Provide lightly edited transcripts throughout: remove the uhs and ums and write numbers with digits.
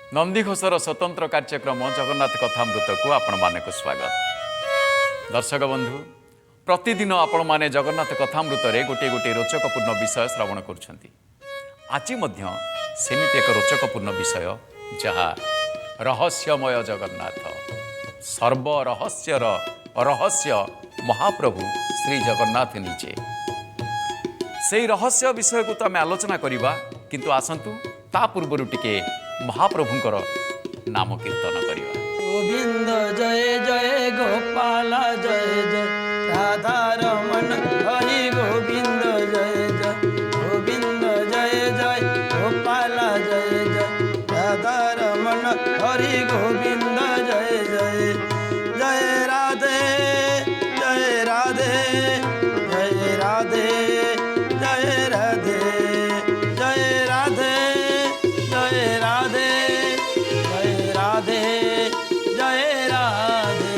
नंदीघोषर स्वतंत्र कार्यक्रम जगन्नाथ कथामृत को आपण मानक स्वागत। दर्शक बंधु, प्रतिदिन आपण माने जगन्नाथ कथामृत रे गोटे गोटे रोचकपूर्ण विषय श्रवण करुछंती। आज मध्य सेमिति एक रोचकपूर्ण विषय जहाँ रहस्यमय जगन्नाथ, सर्व रहस्यर रहस्य महाप्रभु श्री जगन्नाथ निजे। से रहस्य विषय को तो आम आलोचना करवा, किंतु आसंतु ता पूर्व टिके महाप्रभुंकर नाम कीर्तन करवा। गोविंद जय जय गोपाल जय जय राधा रमन हरि गोविंद जय जय गोविंद जय जय गोपाल जय जय राधा रमन हरि गोविंद जय जय जय राधे जय राधे जय राधे जय राधे जय राधे जय राधे जय राधे जय राधे।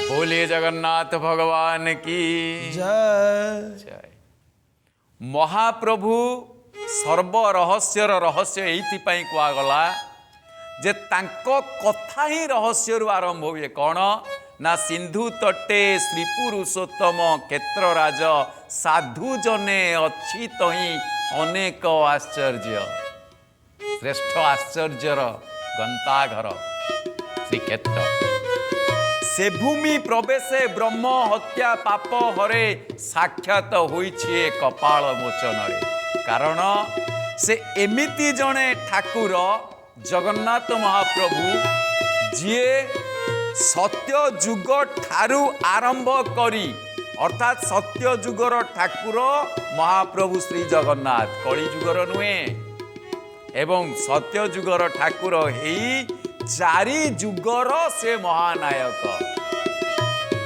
बोलिए जगन्नाथ भगवान की जय। जय। महाप्रभु सर्व रहस्यर रहस्य एइथिपाई कुआगला जे तांको कथा ही रहस्य आरंभ हुए। कौन ना सिंधु तटे श्री पुरुषोत्तम क्षेत्रराज साधु जने अच्छी तही अनेक आश्चर्य। श्रेष्ठ आश्चर्यर गंताघर श्रीक्षेत्र। से भूमि प्रवेशे ब्रह्म हत्या पाप हरे साक्षात होइछे कपाल मोचन रे। कारण से एमिति जने ठाकुर जगन्नाथ महाप्रभु जिए सत्य जुग ठारू आरंभ करी, अर्थात सत्य जुगर ठाकुर महाप्रभु श्री जगन्नाथ, कली जुगर नुहे एवं सत्य जुगर ठाकुर हेई चारि जुगर से महानायक।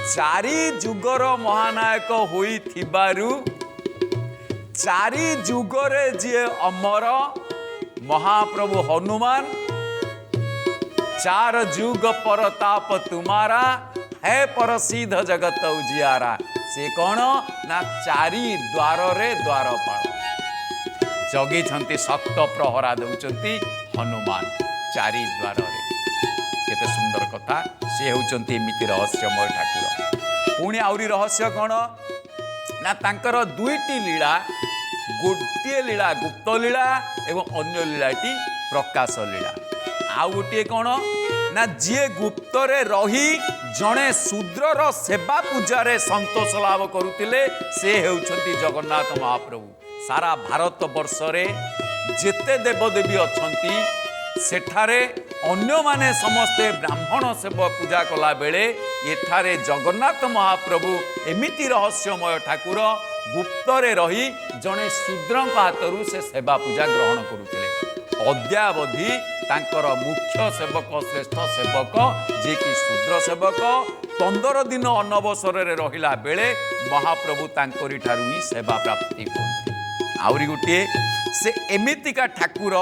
चारि जुगर महानायक होई थिबारु चारि जुगरे जे अमर महाप्रभु हनुमान, चार जुग परताप तुम्हारा है प्रसिद्ध जगत उजियारा। से कौन ना चारि द्वार रे द्वारपाल जगी छंती सक्त प्रहरा दउचंती हनुमान चारि द्वार रे। केते सुंदर कथा। से होउचंती एमिति रहस्यमय ठाकुर। पुणी आउरी रहस्य कौन ना तांकर दुईटी लीला, गोटे लीला गुप्त लीला एवं अन्य लीलाटी प्रकाश लीला। आउ गोटे कौन ना जी गुप्त रे रही जड़े शूद्रर सेवा पूजारे संतोष लाभ करुतिले से हेउछंती जगन्नाथ महाप्रभु। सारा भारत वर्ष रे जेते देवदेवी अछंती सेठारे अन्य माने समस्ते ब्राह्मण सेवा पूजा कला बेले एठारे जगन्नाथ महाप्रभु एमिति रहस्यमय ठाकुर गुप्त रे रही जड़े शूद्रଙ୍କ हाथरू से सेवा पूजा ग्रहण करुतिले। अद्यावधि तांकर मुख्य सेवक श्रेष्ठ सेवक जे कि शूद्र सेवक 15 दिन अनवसर रे रहिला बेले महाप्रभु तांकरी ठारू ही सेवा प्राप्ति करते। आउरी गोटे से एमितिका ठाकुर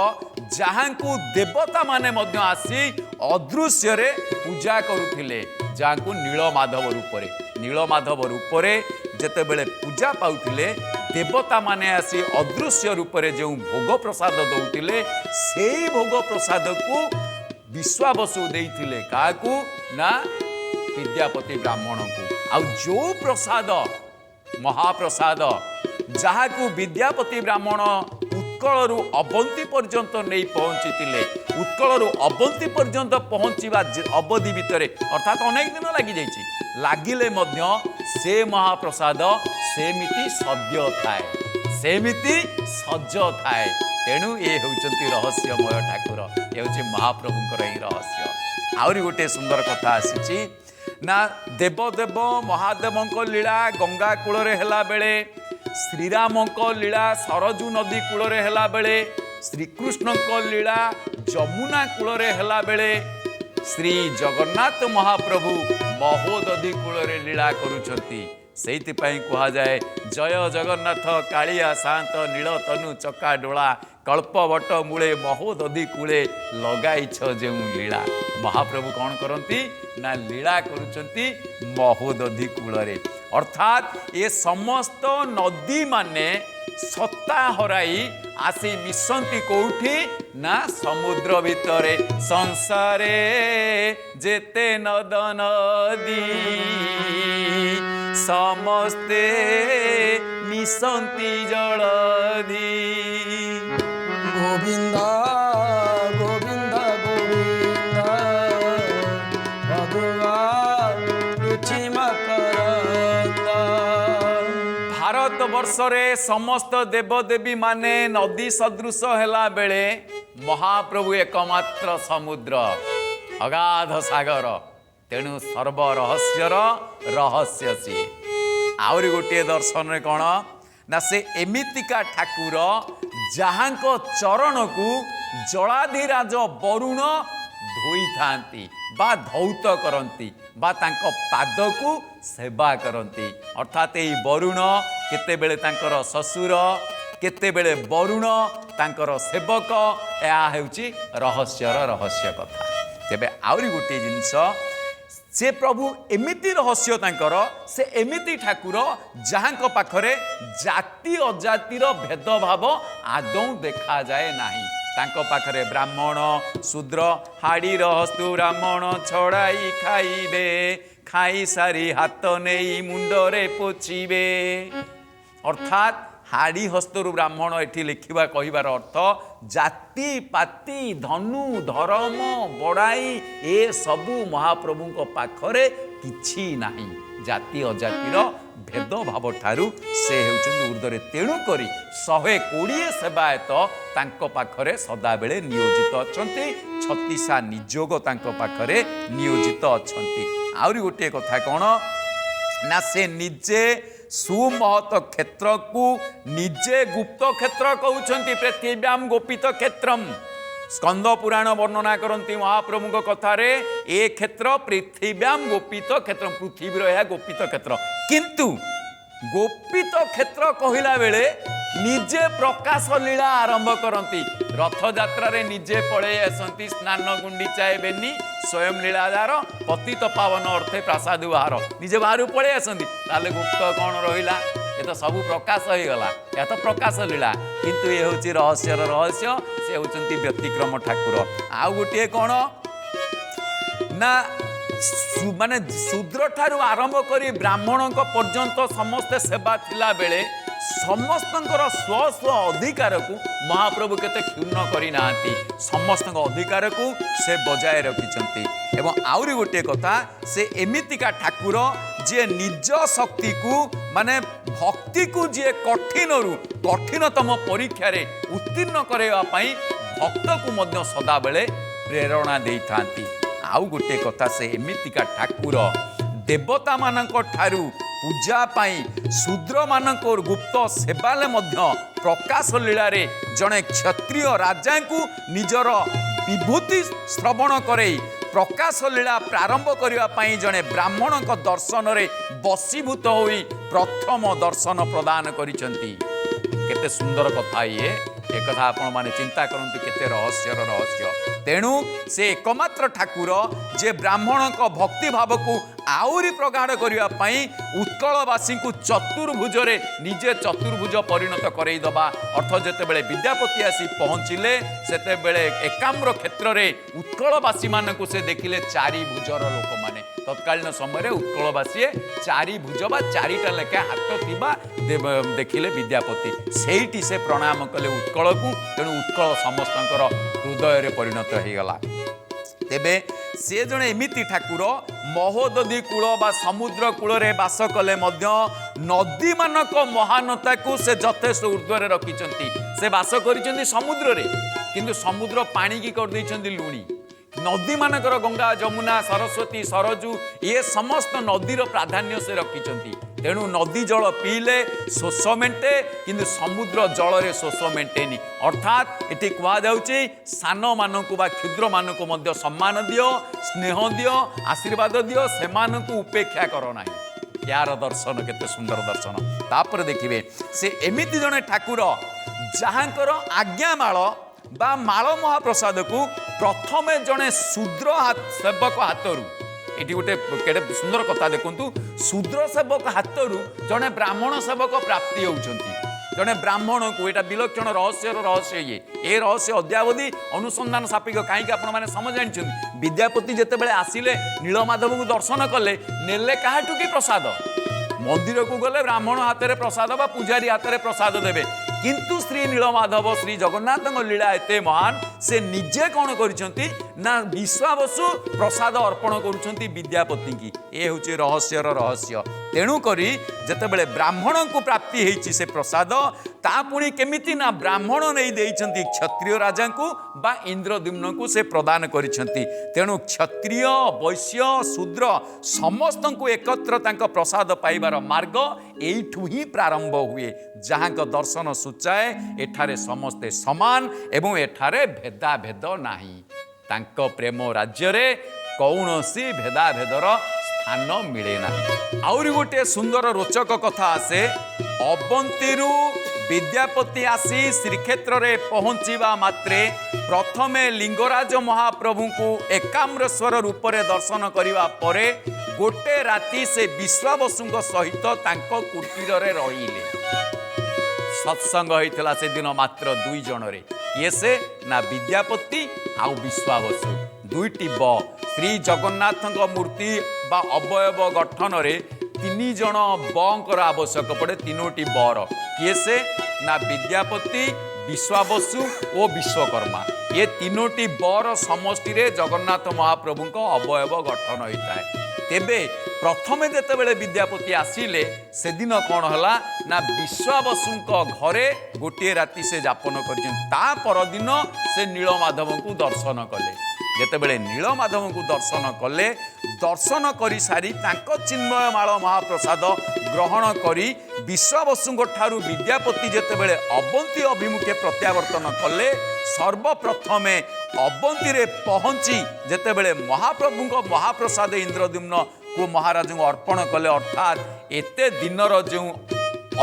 जहाँ को देवता माने मध्य आसी अदृश्य रे पूजा करुथिले, जहाँ को नीलमाधव रूपरे। नीलमाधव रूपरे जेते बेले पूजा पाउथिले देवता माने आसी अदृश्य रूपरे जो भोग प्रसाद दउथिले सेई भोग प्रसाद को विश्वावसु देइथिले। काकू ना विद्यापति ब्राह्मण को। आ जो प्रसाद महाप्रसाद जहाँ को विद्यापति ब्राह्मण उत्कलरू अवंती पर्यंत नहीं पहुँची, उत्कलरू अवंती पर्यंत पहुँचवा अवधि भितर अर्थात अनेक दिन लगी जाइए, लागिले मध्य से महाप्रसाद सेमिति सद्य थाए, सेमिति सज थाए। तेणु ये होउचंती रहस्यमय ठाकुर, ये होउची महाप्रभुंकर ही रहस्य। आउरी गोटे सुंदर कथा आसीची ना देवदेव महादेवंक लीला गंगा कूଳରେ ହେଲା बेले, श्रीरामंक लीला सरजू नदी कूଳରେ ହେଲା बेले, श्रीकृष्णंक लीला जमुना कूଳରେ ହେଲା बेले, श्री जगन्नाथ महाप्रभु महोदधि कूଳରେ लीला करुछंती। सेइथिपाई कुहा जाए जय जगन्नाथ कालिया शांत नीलतनु चका डोला कल्पवट मूले महोदधि कूले लगाइछ जेउ लीला। महाप्रभु कौन करती ना लीला करुचंती महोदधि कूଳରେ। अर्थात ये समस्त नदी माने सत्ता हराई आसी मिशंती कौठी ना समुद्र भितरे संसारे जेते नद नदी समस्ते मिशंती जलधि। गोविंद गोविंद गोविंद मधुआ रुचि मकरंद। भारत वर्षरे समस्त देवदेवी माने नदी सदृश हेला बेले महाप्रभु एकमात्र समुद्र अगाध सागर तेणु सर्व रहस्यर रहस्य सी। आउरी गोटे दर्शन कौन ना से एमितिका ठाकुर जहाँको चरण को जलाधिराज वरुण धोई थांती बा धौत करती बा तांको पाद को सेवा करती। अर्थात यही वरुण केतेबेले तांकर ससुर केतेबेले वरुण तांकर सेवक या हेउची रहस्यर रहस्य कथा। तेबे आउरी गोटे जिनिस से प्रभु एमिति रहस्य तांकर से एमिति ठाकुर जहाँ पाखरे जाति अजातिर भेदभाव आदौ देखा जाए नाही। तांको पाखरे ब्राह्मण शूद्र हाड़ी हस्तु ब्राह्मण छड़ाई खाइबे खाई सारी हाथ नहीं मुंडरे पोछिबे। अर्थात हाड़ी हस्तरु ब्राह्मण एठी लिखिबा कहिबार अर्थ जाति पाति धनु धर्म बड़ाई ए सबु महाप्रभु पाखरे किछि नाही। जाति अजातिर भेदभाव ठारू से हेउचंदी ऊर्ध्वरे। तेणु करी 120 सेवायत तांको पाखरे सदाबेले नियोजित अछंती। 36 निजोग तांको पाखरे नियोजित अछंती। आउरी गोटे कथा कोन ना से निजे सुमहत क्षेत्र को निजे गुप्त क्षेत्र कहउछंती। पृथिव्याम गोपित क्षेत्रम स्कंद पुराण वर्णना करती महाप्रभु कथारे ए क्षेत्र पृथिव्याम गोपित क्षेत्र पृथ्वीर यह गोपित क्षेत्र। किंतु गोपित क्षेत्र कहला बेले निजे प्रकाश लीला आरंभ करती। रथ यात्रा रे निजे पड़े आसती स्नान गुंडीचा बेनी स्वयं लीलाधार पतित पावन अर्थे प्रसाद बाहर निजे बाहर पड़े आसती। ताले गुप्त कौन रहिला ये तो सब प्रकाश हो गला या तो प्रकाश लीला। किंतु ये हूँ रहस्यर रहस्य से होती व्यतिक्रम ठाकुर। आउ गोटे कौन ना माने शूद्र ठारू आरंभ करी ब्राह्मण पर्यंत समस्ते सेवा थिला बेले समस्तंकर स्व स्व अधिकार को महाप्रभु केते क्षुण्ण करी नांती। समस्त अधिकार को से बजाय रखिछंती। एवं आउरी गोटे कथा से एमितिका ठाकुर जे निज शक्ति को माने भक्ति को जे कठिनतम परीक्षा रे उत्तीर्ण करैबा पई भक्त को मध्य सदा बेले प्रेरणा देई थांती। आउ गोटे कथा से एमितिका ठाकुर देवता मानक ठारू पूजा पाई शूद्र मानक गुप्त सेवाले मध्य प्रकाश लीला रे जड़े क्षत्रिय राजा को निजर विभूति श्रवण करई प्रकाश लीला प्रारंभ करने जड़े ब्राह्मण दर्शन रे बसीभूत होई प्रथम दर्शन प्रदान करिसंती। केते सुंदर कथा ये एक कथा आपण माने चिंता करंतु केते रहस्यर रहस्य। तेणु से एकमात्र ठाकुर जे ब्राह्मण भक्ति भाव को आउरी प्रगाढ़ करने उत्कलवासी को चतुर्भुज रे निजे चतुर्भुज परिणत करईदबा अर्थ जेतेबेले विद्यापति आसी पहुँचिले सेतेबेले एकाम्र क्षेत्र रे उत्कलवासी मानकु से देखिले चारि भुजर लोक माने। तत्कालीन समय उत्कलवासी चारि भुज बा चारिटा लेखा हाथ थिबा देखिले विद्यापति सेठी से प्रणाम कले उत्कल को। तेणु उत्कल समस्तंकर हृदय रे परिणत हो गला। तेबे से जने एमिति ठाकुर महोदधी कूल बा समुद्र कूल रे बास कले मध्य नदी मानक महानता को से यथेष्ट ऊर्ध्वरे रखिचंती। से बास करिचंती समुद्र रे किंतु समुद्र पानी की कर दैचंती लुणी। नदी मानकर गंगा जमुना सरस्वती सरजू ये समस्त नदीर प्राधान्य से रखिचंती। तेणु नदी जल पीले शोष मेटे किंतु समुद्र जल रे शोष मेटेनी। अर्थात ये कह जाउची सान मानकु बा क्षुद्र मानकु मध्य सम्मान दियो स्नेह दियो आशीर्वाद दियो सेमानकु उपेक्षा करो नाही। यार दर्शन केते सुंदर दर्शन। तापर देखिबे से एमिति जने ठाकुर जहाँकर आज्ञामाल बा माल महाप्रसाद को प्रथमे जने शूद्र सेवक हाथरू ये गोटे केटे सुंदर कथा देखु शूद्र सेवक हाथरू जने ब्राह्मण सेवक प्राप्ति होउछंती। जड़े ब्राह्मण को यहाँ विलक्षण रहस्य ये रहस्य अद्यावधि अनुसंधान सापेक्ष कहीं आपने समझ जानी विद्यापति जिते आसिले नीलमाधव को दर्शन कले नेले काहाठू कि प्रसाद मंदिर को गले ब्राह्मण हाथ में प्रसाद बा पूजारी हाथ में प्रसाद देवे किंतु श्री नीलमाधव श्री जगन्नाथ लीला एते महान से निजे कौन करिसेंती ना विश्वावसु प्रसाद अर्पण करुछंती विद्यापति की ए होची रहस्यर रहस्य तेणु करी जेतेबेले ब्राह्मण को प्राप्ति हेछि से प्रसाद ता पुणी केमिति ना ब्राह्मण नहीं देइछंती क्षत्रिय राजा को बा इंद्रद्युम्न को से प्रदान करिछंती तेणु क्षत्रिय वैश्य शूद्र समस्त को एकत्र तांका प्रसाद पाइबार मार्ग एइठु ही प्रारंभ हुए जहाँ दर्शन सूचाए एठारे समस्ते समान एवं एठारे भेदाभेद नाही तांको प्रेम राज्य रे कौनसी भेदाभेदर स्थान मिले ना। आउरी गोटे सुंदर रोचक कथा आसे अवंतीरू विद्यापति आसी श्रीक्षेत्र रे पहुँचवा मात्रे प्रथमे लिंगराज महाप्रभु को एकाम्रेश्वर रूप में दर्शन करने परे गोटे राति से विश्वावसु सहित तांको कुटीर रे रहिले सत्संग होइतला से दिन मात्र 2 जन रे किए से ना विद्यापति आउ विश्वावसु दुईटी ब श्री जगन्नाथ मूर्ति बा अवयव गठन रे 3 जन बंकर आवश्यक पड़े 3टी बर किए से ना विद्यापति विश्वावसु और विश्वकर्मा ये 3टी बर समष्टि रे जगन्नाथ महाप्रभु को अवयव गठन होता है तेबे प्रथमे जेतेबेले विद्यापति आसिले से दिन कौन हला ना विश्वावसु घरे गोटे राति से यापन कर परदिन से नीलमाधव को दर्शन कले जेतेबेले नीलमाधव को दर्शन कले दर्शन कर सारी चिन्मय माल महाप्रसाद ग्रहण करी विश्वावसु ठारू विद्यापति जेतेबेले अवंती अभिमुखे प्रत्यावर्तन कले सर्वप्रथमे अवंती रे पहुंची जेतेबेले महाप्रभु महाप्रसाद इंद्रद्युम्न को महाराज को अर्पण कले अर्थात एते दिनर जो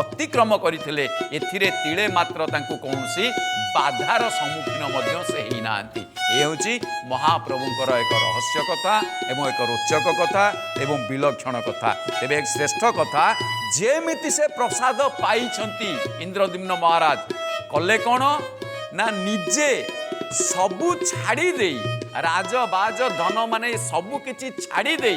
अतिक्रम करथिले एथिरे तिळे मात्र तांको कौनसी बाधार सम्मुखीन मध्य से ही नांती ए होची महाप्रभुंकर एक रहस्य कथा एवं एक रोचक कथा एवं विलक्षण कथा तेबे एक श्रेष्ठ कथा जेमिति से प्रसाद पाइछंती इंद्रद्युम्न महाराज कले कौन ना निजे सबू छाड़ी दे राज बाज धन माने सबू किछि छाड़ी दे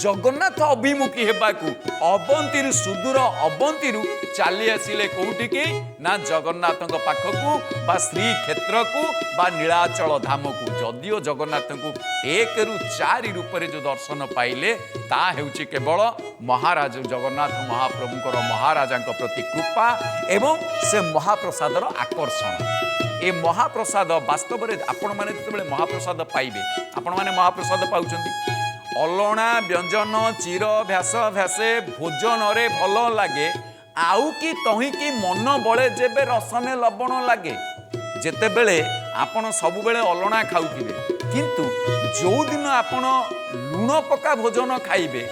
जगन्नाथ अभिमुखी हेबाकू अवंती सुदूर अवंती चली आसिले कोउठी की ना जगन्नाथ पाखकू बा श्री क्षेत्र को बा नीलाचल धाम को जदियो जगन्नाथ को 1 ରୁ 4 रूप जो दर्शन पाइले ता हेउछि केवल महाराज जगन्नाथ महाप्रभुंकर महाराजा प्रति कृपा एवं से महाप्रसादर आकर्षण ए महाप्रसाद वास्तव में आपण मैंने जो महाप्रसाद पाइबे आपण मैंने महाप्रसाद पाउछंती अलणा व्यंजन चिर भ्यास भ्यासे भोजन रे भल लगे आउ कि तही कि मन बड़े जेबे रसने लवण लगे जेते बेले आपण सब बेले अलणा खाउथिबे किंतु जो दिन आपण लुण पका भोजन खाइबे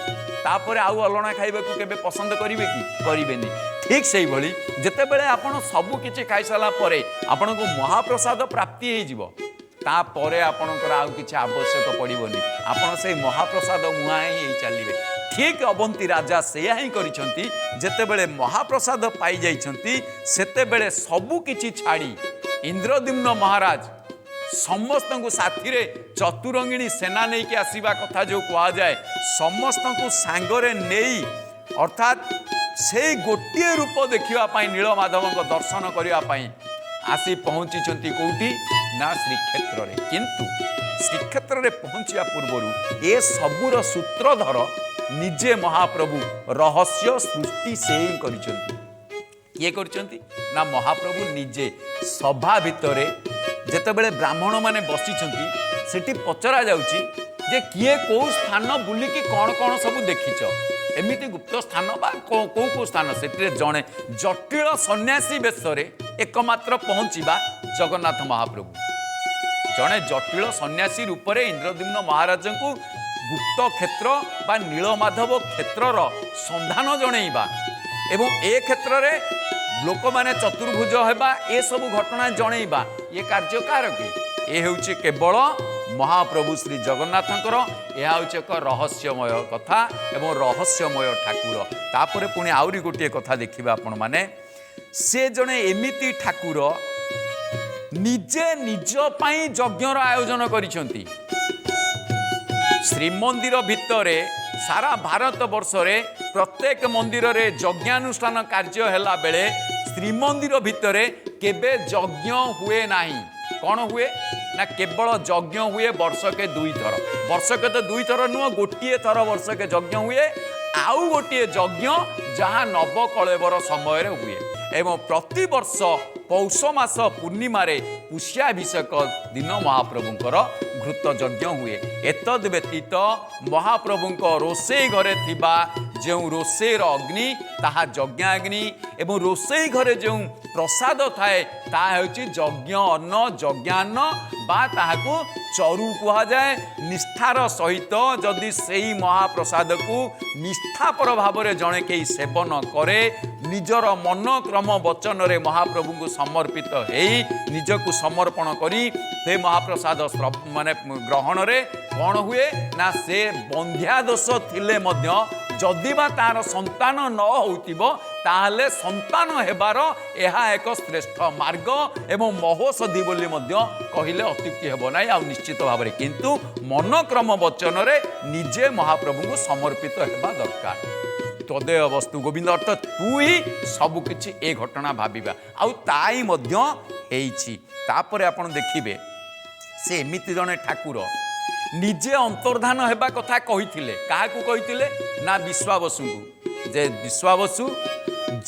तापर आउ अलणा खाइबा को केबे पसंद करिवे कि करिवेनी ठीक से भली जेते बेले आपण सब किछि खाइ साला परे आपण को महाप्रसाद प्राप्ति हे जिवो तापर आपणकर आउ किछि आवश्यक पड़िबोनी आपण से महाप्रसाद मुहा ही चलिए ठीक अवंती राजा सेया ही करिसंती जेतेबेले महाप्रसाद पाई जाइछंती सेतेबेले सबु किछि छाड़ी इंद्रद्युम्न महाराज समस्त को साथी रे चतुरंगिणी सेना नहीं के आसीबा कथा जो कहा जाए समस्त को सांगरे नेई अर्थात से गोटे रूप देखिबा पाई नीलमाधव दर्शन करिबा पाई आसी पहुंची कौटी ना श्रीक्षेत्र रे किंतु श्रीक्षेत्र रे पहुंचिया पूर्व ए सबूर सूत्रधर निजे महाप्रभु रहस्य सृष्टि से ही करिसंती ये करिसंती ना महाप्रभु निजे सभा भितरे जेतेबेले ब्राह्मण माने बसिचंती सेठी पचरा जाउची जे किए को स्थान बुलिकी कौन कौन सब देखिच एमिति गुप्त स्थान बा को स्थान से जड़े जटिल सन्यासी बेशरे एकमात्र पहुँचवा जगन्नाथ महाप्रभु जड़े जटिल सन्यासी रूप में इंद्रद्युम्न महाराज को गुप्त क्षेत्र बा नीलमाधव क्षेत्रर संधान जणेबा एवं ए क्षेत्र रे लोक माने चतुर्भुज हेबा ए सब घटना जणेबा ये कार्य कार कि ए हेउछि केवल महाप्रभु श्री जगन्नाथंकर यह हूँ एक रहस्यमय कथा एवं रहस्यमय ठाकुर तापर पुणी आउरी गोटे कथा देखिबा आपण माने से जड़े एमिति ठाकुर निजे निज पाई यज्ञर आयोजन करिसेंती। श्रीमंदिर भितर सारा भारत वर्ष रे प्रत्येक मंदिर रे यज्ञानुष्ठान कार्य हेला बेले श्रीमंदिर भितर केबे यज्ञ हुए नाही। कौन हुए ना केवल यज्ञ हुए वर्षके 2 थर। वर्षके तो 2 थर नुह, गोटे थर वर्षके यज्ञ हुए। आउ गोटे यज्ञ जहाँ नवकलेवर समय हुए एवं प्रति वर्ष पौष मास पूर्णिमा पुष्याभिषेक दिन महाप्रभुंकर घृत यज्ञ हुए। एतद व्यतीत महाप्रभुंक रोषेई घरे थिबा जो रोषेईर अग्नि ताहा यज्ञाग्नि एवं रोषेई घरे जो प्रसाद थाए ताहा हेउची यज्ञ अन्न यज्ञान्न बा ताहाकू चरु कहा जाए। निष्ठार सहित जदि सेही महाप्रसाद को निष्ठापर भाव में जड़े कई सेवन करे निजर मन क्रम वचन रे महाप्रभु को समर्पित हेई निजकू समर्पण करी से महाप्रसाद माने ग्रहण रे कौन हुए ना से बंध्या दोष थिले मध्य जदि बा तार संतान न होतिबो ताहले संतान हेबार एहा एक श्रेष्ठ मार्ग एवं महौषधि बोली मध्य कहिले अत्युक्ति हेबो नाही। आ निश्चित भाव में किंतु मनक्रम वचन रे निजे महाप्रभु को समर्पित हेबा दरकार। तदेव वस्तु गोविंद अर्थ तू ही सबकिछि ए घटना भाविबा आउ ताई मध्य हेइछि। तापरे आपण देखिबे से एमिति जने ठाकुर निजे अंतर्धान हेबा कथा कहिथिले। काहाकू कहिथिले ना विश्वावसु को जे विश्वावसु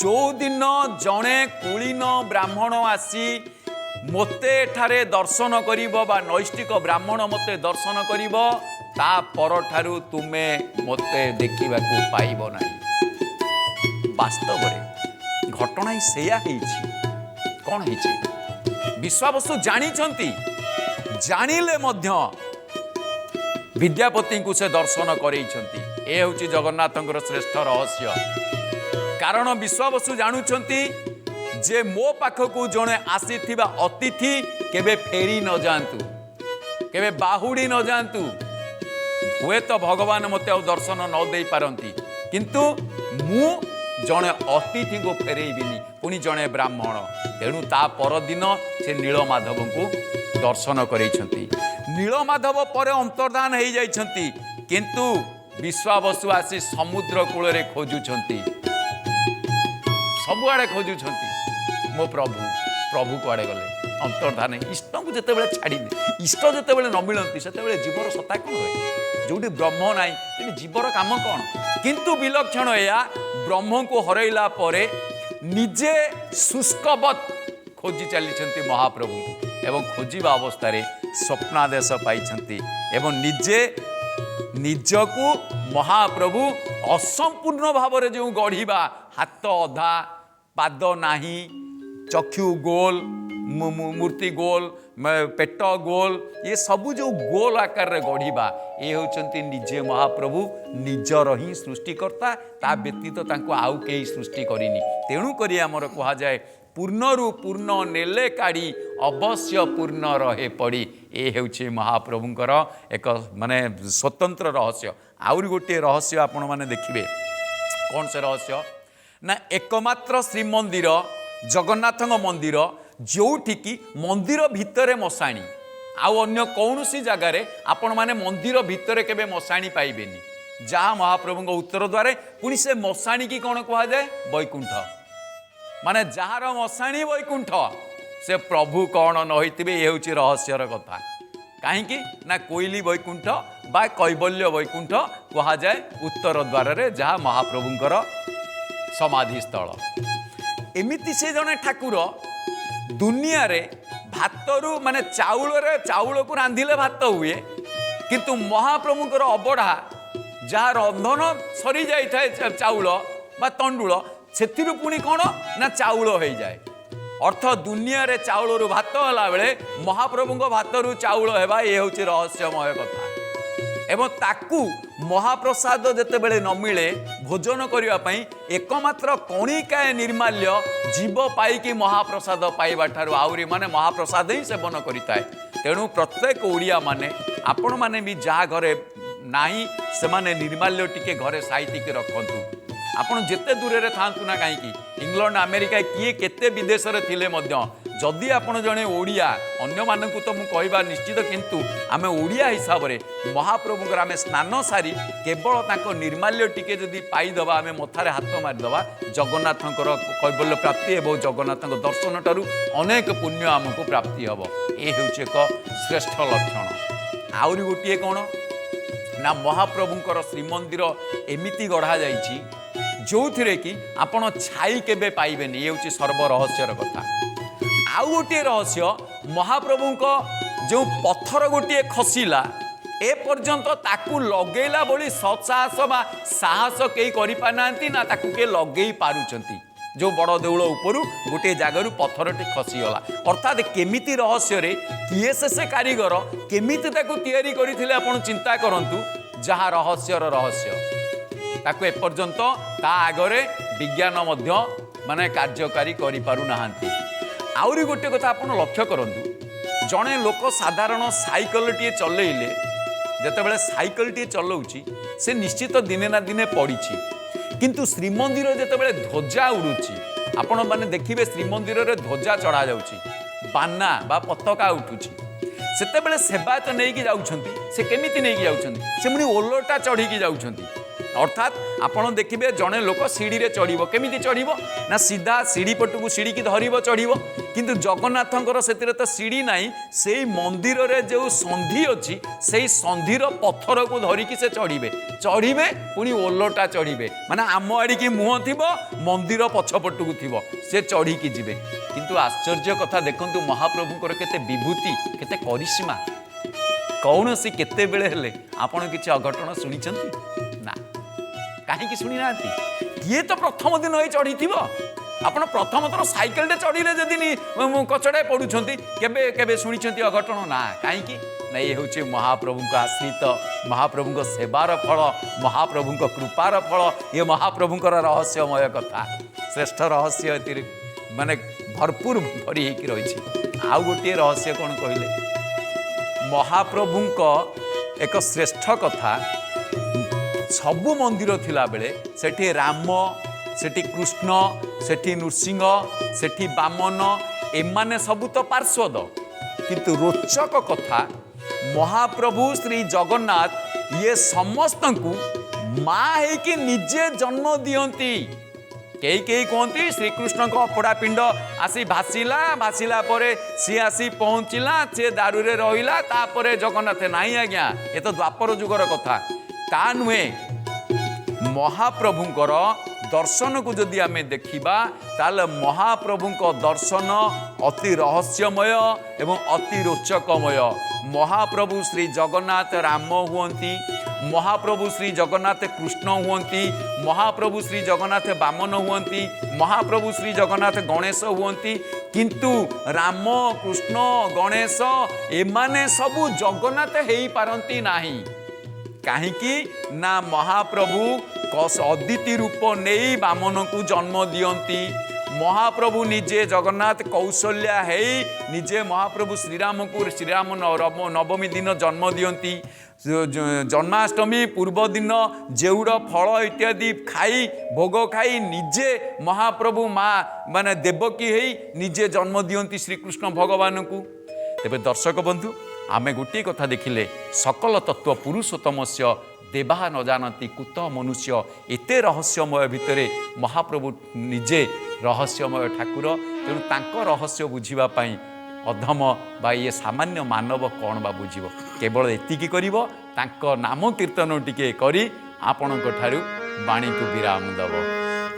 जो दिन जणे कुलीन ब्राह्मण आसी मोते एठारे दर्शन करिबो बा नैष्टिक ब्राह्मण मते दर्शन करिबो ता परठारु तुमे मोते देखिबाकू पाइबो नाही। वास्तव रे घटना ही सेया हेइछि। कोन हेइछि विश्वावसु जानिछंती जानिले मध्य विद्यापति को से दर्शन करैछंती। ए होछि जगन्नाथंकर श्रेष्ठ रहस्य। कारण विश्वावसु जानुछंती जे मो पाखकू जणे आसीथिबा अतिथि केबे फेरी न जांतु केबे बाहुडी न जांतु। हुए तो भगवान मते दर्शन न दे पारंती किंतु मु जणे अतिथि को फेरेइबिनी पुनी जणे ब्राह्मण। तेणु ता परदिन से नीलमाधव को दर्शन करैछंती। नीलमाधव पर अंतर्धान हो जाइछंती किंतु विश्वावसु आसी समुद्र कूल रे खोजुछंती सबुआड़े खोजुछंती मो प्रभु प्रभु कुआड़े गले अंतर्धान इष्ट को जिते बड़े छाड़ी इष्ट जिते बड़े न मिलती से जीवर सत्ता कौन रहे जो ब्रह्म नाई से जीवर काम कौन। किंतु विलक्षण या ब्रह्म को हरैला परे निजे शुष्कवत खोजी चली महाप्रभु एवं खोजिबा अवस्था स्वप्नादेश पाई एवं निजे निजकू महाप्रभु असंपूर्ण भाव में जो गढ़ा हाथ अधा पाद नाही चक्षु गोल मूर्ति गोल पेट गोल ये सबू जो गोल आकार रे गढ़ा ये होचंती निजे महाप्रभु निजर ही सृष्टिकर्ता ता व्यतीत तांको आउ केही सृष्टि करिनी। तेणु करी आमर कहा जाए पूर्णरु पूर्ण नेले काढ़ी अवश्य पूर्ण रहे पड़ी। ये होछि महाप्रभुंकर एक माने स्वतंत्र रहस्य। आउरी गोटे रहस्य आपण माने देखिबे कौन से रहस्य ना एकमात्र श्रीमंदिर जगन्नाथ मंदिर जोठिकी मंदिर भितरे मशाणी आउ अन्य कौनसी जगार आपण माने मंदिर भितरे केबे मशाणी पाइबेनी। जहाँ महाप्रभु उत्तर द्वारे पुणी से मशाणी की कौन कहा जाए वैकुंठ माने जार मशाणी वैकुंठ से प्रभु कौन न होइतिबे ये होछि रहस्यर कथा। कहीं ना कोइली वैकुंठ बा कैवल्य वैकुंठ कहा जाए उत्तर द्वार रे जहाँ महाप्रभुंकर समाधि स्थल। एमिति से जने ठाकुर दुनिया रे भातरू माने चाउल को रांधिले भात हुए किंतु महाप्रभुंकर अबढ़ा जहाँ रंधन सरी जाए चाउल बा तंडुल से पुणी कौन ना चाउल हो जाए। अर्थ दुनिया रे चाउल रु भात होला बेले महाप्रभु भात रु चाउल हेबा ये होछि रहस्यमय कथा। एवं ताकू महाप्रसाद जेते बेले न मिले भोजन करिवा पई एकमात्र कणिकाए निर्माल्य जीव पाइकी महाप्रसाद पाइबा ठारू आउरी माने महाप्रसाद ही सेवन करिताए। तेणु प्रत्येक ओडिया माने आपण माने भी जहाँ घरे नाही से माने निर्माल्य टिके घरे साइतिके रखंतु। आपण जेते दूर रे थांतु ना कहीं इंग्लैंड अमेरिका किए केते विदेश रे थिले मध्य जदि आपण जणे ओडिया अन्य मानकु तो मु कहबा निश्चित किंतु आमे ओडिया हिसाब रे महाप्रभुଙ୍କର आमे स्नान सारी केवल ताको निर्माल्य टिके जदि पाई दबा आमे मथारे हाथ मारि दबा जगन्नाथଙ୍କର कैबल्य प्राप्ति एवं जगन्नाथଙ୍କ दर्शन ठारू अनेक पुण्य आमको प्राप्ति हबो ए हेउचे एक श्रेष्ठ लक्षण। आउरी गोटिए कोन ना महाप्रभुଙ୍କର श्रीमंदिर एमिति गढ़ा जाइछि जो थिरे कि आपण छाई केबे पाइबेनी ये होची सर्व रहस्यर कथा। आउ गोटे रहस्य महाप्रभुଙ୍କ जो पत्थर गोटे खसिला ए पर्यंत ताकू लगेला बोली सत्साहस बा साहस केही करि पानांती ना ताकू के लगेई पारुचंती जो बड़ देउल उपरु गोटे जगारू पत्थरटी खसीगला अर्थात केमिति रहस्य रे किए से कारीगर केमिति ताकू तैयारी करथिले आपण चिंता करंतु जहा रहस्यर रहस्य ताकू एपर्यंत ता आगरे विज्ञान मध्य माने कार्यकारी करि पारु नाहांती। आउरी गोटे कथा आपण लक्ष्य करंतु जणे लोक साधारण साइकल टी चलेइले जेतेबेले साइकल टी चलाउची से निश्चित दिने ना दिने पड़ीची किंतु श्रीमंदिर जेतेबेले ध्वजा उड़ुची आपण माने देखिबे श्रीमंदिर रे ध्वजा चढ़ा जाउची बाना बा पताका उठुची सेतेबेले सेवायत नेकी जाउछंती से केमिति नेकी जाउछंती से मुनि ओलोटा चढ़ीकी जाउछंती अर्थात आपण देखिबे जणे लोक सीढ़ी रे चढ़ीबो केमिति चढ़ीबो ना सीधा सीढ़ी पटकू सीढ़ी की धरिबो चढ़ीबो किंतु जगन्नाथंकर सेतिरे तो सीढ़ी नाही सेई मंदिर रे जो संधि अछि सेई संधिर पत्थर को धरिकी से चढ़ीबे पुनी ओलोटा चढ़ीबे माने आम आड़ी की मुह थिबो मंदिर पछपटकू थिबो से चढ़ीकी जिबे किंतु आश्चर्य कथा देखंतु महाप्रभुଙ୍କର केते विभूति केते करिश्मा कौनसी केते बेले हेले आपण किछि अघटन सुनिचंती ना कहीं शुणी ना किए तो प्रथम दिन ही चढ़ी थी आपण प्रथम थर साइकेल चढ़ीले जदि कचड़े पड़ुंट केबे शुणी अघटन ना कहीं ना ये हूँ महाप्रभु आश्रित महाप्रभु सेवार फल महाप्रभु कृपार फल ये महाप्रभु रहस्यमय कथा श्रेष्ठ रहस्य माने भरपूर भरी रही। आउ गोटे रहस्य कौन कहले महाप्रभु एक श्रेष्ठ कथा सबु मंदिर थिला बेले सेठी राम सेठी कृष्ण सेठी नृसिंह सेठी बामन एमाने सबु तो पार्श्वद किंतु रोचक कथा महाप्रभु श्री जगन्नाथ ये समस्त को माँ है निजे जन्म दियंती कई कहती श्रीकृष्ण को अपोड़ा पिंड आसी भासिला परे सी आसी पहुँचला सी दारू रे रहिला तापरे जगन्नाथ नहीं आज्ञा ये तो द्वापर जुगर कथा ता नुहे महाप्रभुଙ୍କର दर्शन को जदि आमे देखिबा ताले महाप्रभुଙ୍କ दर्शन अति रहस्यमय एवं अति रोचकमय। महाप्रभु श्री जगन्नाथ राम हुअंती महाप्रभु श्री जगन्नाथ कृष्ण हुअंती महाप्रभु श्री जगन्नाथ बामन हुअंती महाप्रभु श्री जगन्नाथ गणेश हुअंती किंतु राम कृष्ण गणेश एमाने सबु जगन्नाथ हेई पारंती नाही काहीकि ना महाप्रभु अदिति रूप नहीं बामन को जन्म दियंती महाप्रभु निजे जगन्नाथ कौशल्या है निजे महाप्रभु श्रीराम को श्रीराम नवमी दिन जन्म दियंती जन्माष्टमी पूर्व दिन जेउड़ फल इत्यादि खाई भोग खाई निजे महाप्रभु माँ माने देवकी है निजे जन्म दियंती श्रीकृष्ण भगवान को। तेबे दर्शक बंधु आमे गोटे कथा देखिले सकल तत्व पुरुषोत्तम से देवा न जानती कुत मनुष्य एते रहस्यमय भितरे महाप्रभु निजे रहस्यमय ठाकुर तेणु तांको रहस्य बुझिबा पाई अधम बा ये सामान्य मानव कौन बा बुझिबो केवल एतिकी करिवो तांको नाम कीर्तन टिके करी आपणक ठारू वाणी को विराम दबो।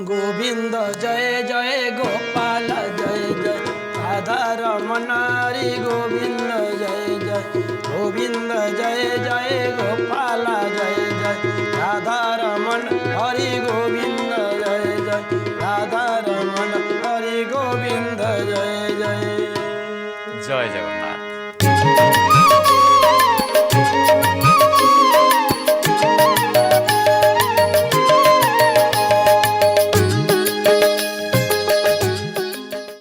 गोविंद जय जय गोपाल जय जय राधा रमण हरि गोविंद जय जय गोविंद जय जय गोपाल जय जय राधा रमण हरि गोविंद जय जय राधा रमण हरि गोविंद जय जय। जय जगन्नाथ।